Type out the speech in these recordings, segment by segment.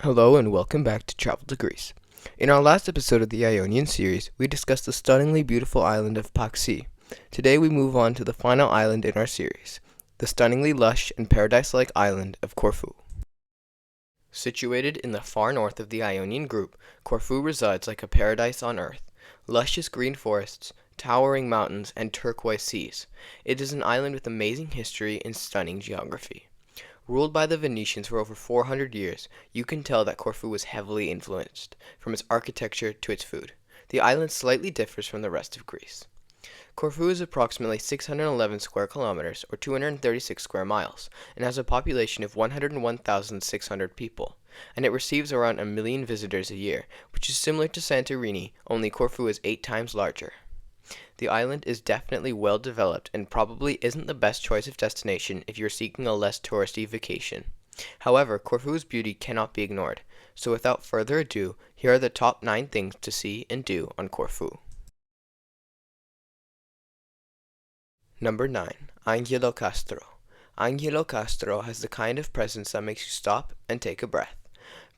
Hello and welcome back to Travel to Greece. In our last episode of the Ionian series, we discussed the stunningly beautiful island of Paxi. Today we move on to the final island in our series, the stunningly lush and paradise-like island of Corfu. Situated in the far north of the Ionian group, Corfu resides like a paradise on earth. Luscious green forests, towering mountains, and turquoise seas. It is an island with amazing history and stunning geography. Ruled by the Venetians for over 400 years, you can tell that Corfu was heavily influenced, from its architecture to its food. The island slightly differs from the rest of Greece. Corfu is approximately 611 square kilometers, or 236 square miles, and has a population of 101,600 people, and it receives around 1 million visitors a year, which is similar to Santorini, only Corfu is 8 times larger. The island is definitely well developed and probably isn't the best choice of destination if you're seeking a less touristy vacation. However, Corfu's beauty cannot be ignored, so without further ado, here are the top 9 things to see and do on Corfu. Number 9. Angelokastro. Angelokastro has the kind of presence that makes you stop and take a breath.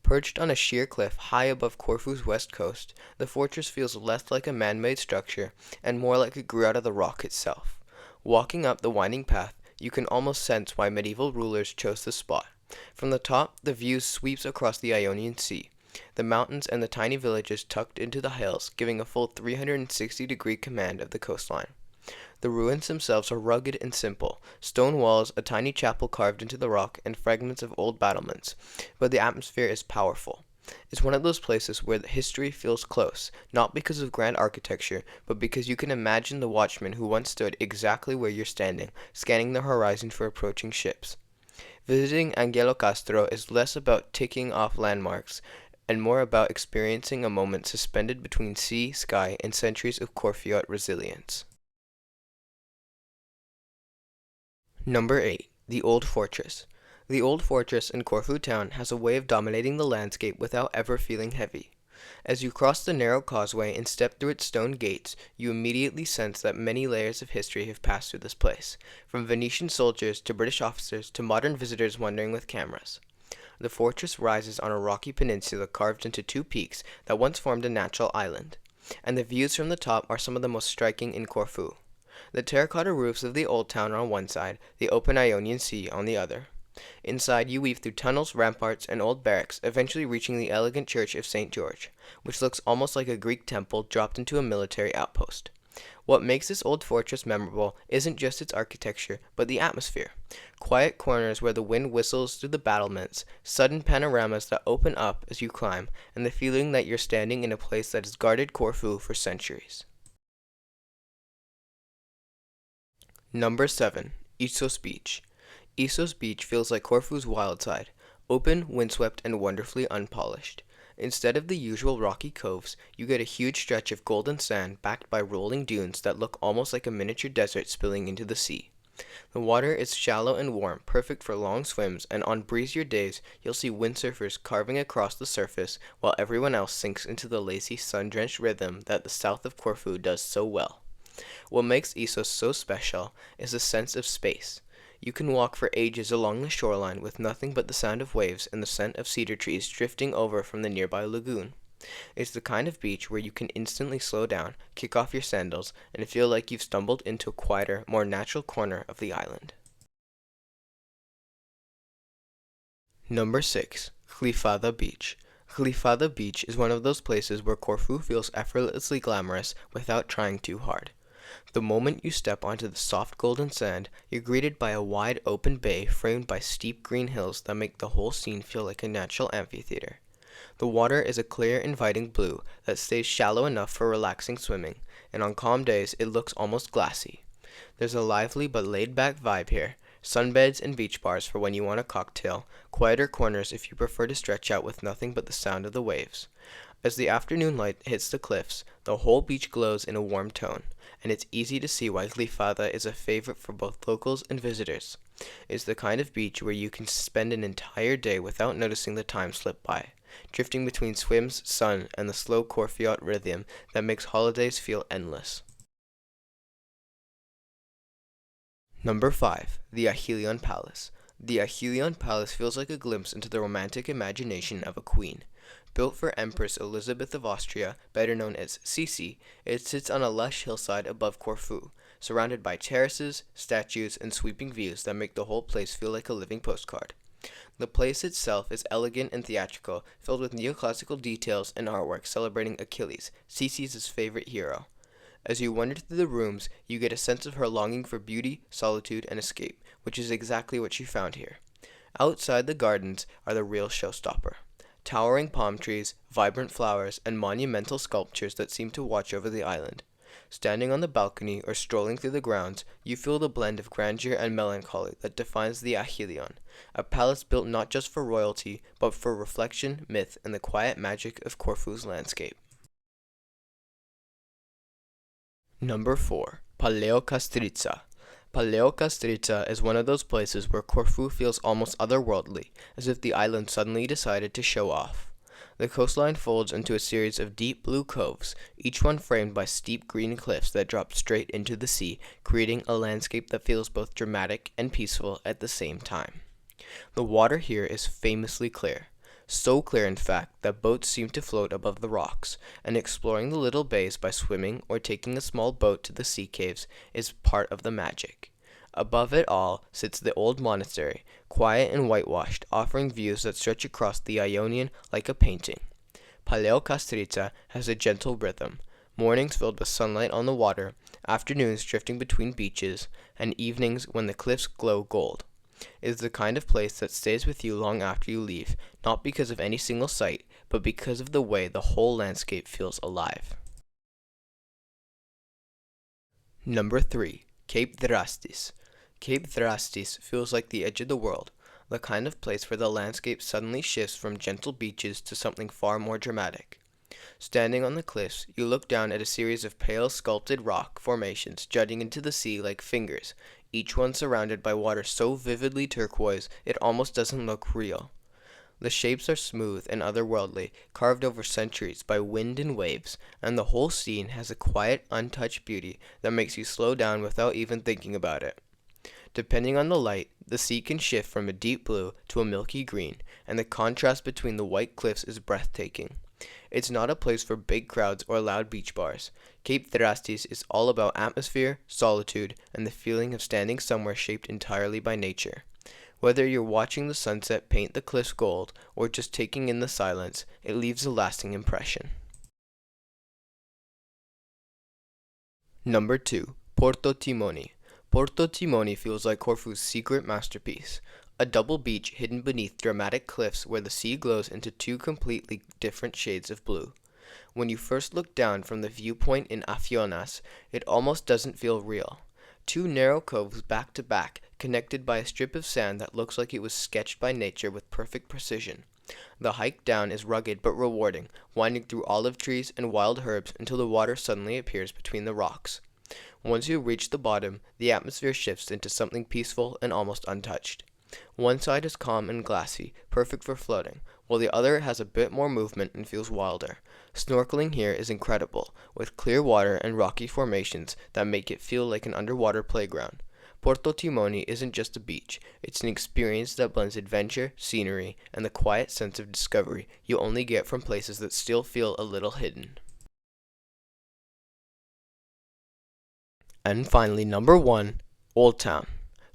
Perched on a sheer cliff high above Corfu's west coast, the fortress feels less like a man-made structure and more like it grew out of the rock itself. Walking up the winding path, you can almost sense why medieval rulers chose this spot. From the top, the view sweeps across the Ionian Sea, the mountains and the tiny villages tucked into the hills, giving a full 360-degree command of the coastline. The ruins themselves are rugged and simple, stone walls, a tiny chapel carved into the rock, and fragments of old battlements, but the atmosphere is powerful. It's one of those places where the history feels close, not because of grand architecture, but because you can imagine the watchman who once stood exactly where you're standing, scanning the horizon for approaching ships. Visiting Angelokastro is less about ticking off landmarks, and more about experiencing a moment suspended between sea, sky, and centuries of Corfiot resilience. Number 8. The Old Fortress. The Old Fortress in Corfu town has a way of dominating the landscape without ever feeling heavy. As you cross the narrow causeway and step through its stone gates, you immediately sense that many layers of history have passed through this place, from Venetian soldiers to British officers to modern visitors wandering with cameras. The fortress rises on a rocky peninsula carved into 2 peaks that once formed a natural island, and the views from the top are some of the most striking in Corfu. The terracotta roofs of the Old Town are on one side, the open Ionian Sea on the other. Inside, you weave through tunnels, ramparts, and old barracks, eventually reaching the elegant Church of St. George, which looks almost like a Greek temple dropped into a military outpost. What makes this old fortress memorable isn't just its architecture, but the atmosphere. Quiet corners where the wind whistles through the battlements, sudden panoramas that open up as you climb, and the feeling that you're standing in a place that has guarded Corfu for centuries. Number 7. Issos Beach. Issos Beach feels like Corfu's wild side, open, windswept, and wonderfully unpolished. Instead of the usual rocky coves, you get a huge stretch of golden sand backed by rolling dunes that look almost like a miniature desert spilling into the sea. The water is shallow and warm, perfect for long swims, and on breezier days, you'll see windsurfers carving across the surface while everyone else sinks into the lacy, sun-drenched rhythm that the south of Corfu does so well. What makes Issos so special is a sense of space. You can walk for ages along the shoreline with nothing but the sound of waves and the scent of cedar trees drifting over from the nearby lagoon. It's the kind of beach where you can instantly slow down, kick off your sandals, and feel like you've stumbled into a quieter, more natural corner of the island. Number 6. Glyfada Beach. Glyfada Beach is one of those places where Corfu feels effortlessly glamorous without trying too hard. The moment you step onto the soft golden sand, you're greeted by a wide open bay framed by steep green hills that make the whole scene feel like a natural amphitheater. The water is a clear, inviting blue that stays shallow enough for relaxing swimming, and on calm days it looks almost glassy. There's a lively but laid-back vibe here, sunbeds and beach bars for when you want a cocktail, quieter corners if you prefer to stretch out with nothing but the sound of the waves. As the afternoon light hits the cliffs, the whole beach glows in a warm tone, and it's easy to see why Glyfada is a favorite for both locals and visitors. It's the kind of beach where you can spend an entire day without noticing the time slip by, drifting between swims, sun, and the slow Corfiot rhythm that makes holidays feel endless. Number 5. The Achilleion Palace. The Achilleion Palace feels like a glimpse into the romantic imagination of a queen. Built for Empress Elizabeth of Austria, better known as Sisi, it sits on a lush hillside above Corfu, surrounded by terraces, statues, and sweeping views that make the whole place feel like a living postcard. The place itself is elegant and theatrical, filled with neoclassical details and artwork celebrating Achilles, Sisi's favorite hero. As you wander through the rooms, you get a sense of her longing for beauty, solitude, and escape, which is exactly what she found here. Outside the gardens are the real showstopper. Towering palm trees, vibrant flowers, and monumental sculptures that seem to watch over the island. Standing on the balcony or strolling through the grounds, you feel the blend of grandeur and melancholy that defines the Achilleion, a palace built not just for royalty, but for reflection, myth, and the quiet magic of Corfu's landscape. Number 4. Paleokastritsa. Paleokastritsa is one of those places where Corfu feels almost otherworldly, as if the island suddenly decided to show off. The coastline folds into a series of deep blue coves, each one framed by steep green cliffs that drop straight into the sea, creating a landscape that feels both dramatic and peaceful at the same time. The water here is famously clear. So clear, in fact, that boats seem to float above the rocks, and exploring the little bays by swimming or taking a small boat to the sea caves is part of the magic. Above it all sits the old monastery, quiet and whitewashed, offering views that stretch across the Ionian like a painting. Paleokastritsa has a gentle rhythm, mornings filled with sunlight on the water, afternoons drifting between beaches, and evenings when the cliffs glow gold. It is the kind of place that stays with you long after you leave, not because of any single sight, but because of the way the whole landscape feels alive. Number 3. Cape Drastis. Cape Drastis feels like the edge of the world, the kind of place where the landscape suddenly shifts from gentle beaches to something far more dramatic. Standing on the cliffs, you look down at a series of pale sculpted rock formations jutting into the sea like fingers, each one surrounded by water so vividly turquoise it almost doesn't look real. The shapes are smooth and otherworldly, carved over centuries by wind and waves, and the whole scene has a quiet, untouched beauty that makes you slow down without even thinking about it. Depending on the light, the sea can shift from a deep blue to a milky green, and the contrast between the white cliffs is breathtaking. It's not a place for big crowds or loud beach bars. Cape Drastis is all about atmosphere, solitude, and the feeling of standing somewhere shaped entirely by nature. Whether you're watching the sunset paint the cliffs gold or just taking in the silence, it leaves a lasting impression. Number 2. Porto Timoni. Porto Timoni feels like Corfu's secret masterpiece, a double beach hidden beneath dramatic cliffs where the sea glows into two completely different shades of blue. When you first look down from the viewpoint in Afionas, it almost doesn't feel real. Two narrow coves back to back, connected by a strip of sand that looks like it was sketched by nature with perfect precision. The hike down is rugged but rewarding, winding through olive trees and wild herbs until the water suddenly appears between the rocks. Once you reach the bottom, the atmosphere shifts into something peaceful and almost untouched. One side is calm and glassy, perfect for floating, while the other has a bit more movement and feels wilder. Snorkeling here is incredible, with clear water and rocky formations that make it feel like an underwater playground. Porto Timoni isn't just a beach, it's an experience that blends adventure, scenery, and the quiet sense of discovery you only get from places that still feel a little hidden. And finally, number 1, Old Town.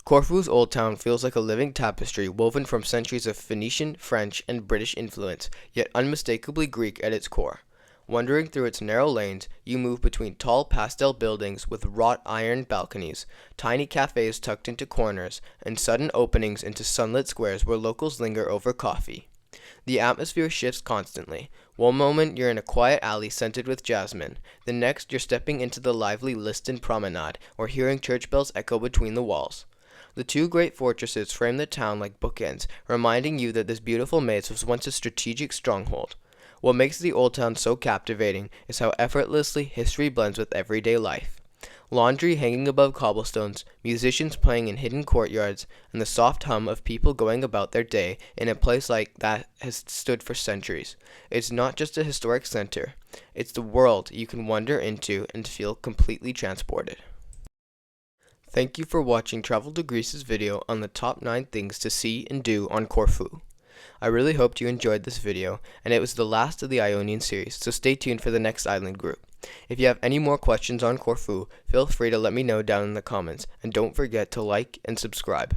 Corfu's Old Town feels like a living tapestry woven from centuries of Phoenician, French, and British influence, yet unmistakably Greek at its core. Wandering through its narrow lanes, you move between tall pastel buildings with wrought iron balconies, tiny cafes tucked into corners, and sudden openings into sunlit squares where locals linger over coffee. The atmosphere shifts constantly. One moment you're in a quiet alley scented with jasmine. The next you're stepping into the lively Liston promenade or hearing church bells echo between the walls. The two great fortresses frame the town like bookends, reminding you that this beautiful maze was once a strategic stronghold. What makes the Old Town so captivating is how effortlessly history blends with everyday life. Laundry hanging above cobblestones, musicians playing in hidden courtyards, and the soft hum of people going about their day in a place like that has stood for centuries. It's not just a historic center, it's the world you can wander into and feel completely transported. Thank you for watching Travel to Greece's video on the top 9 things to see and do on Corfu. I really hoped you enjoyed this video, and it was the last of the Ionian series, so stay tuned for the next island group. If you have any more questions on Corfu, feel free to let me know down in the comments, and don't forget to like and subscribe.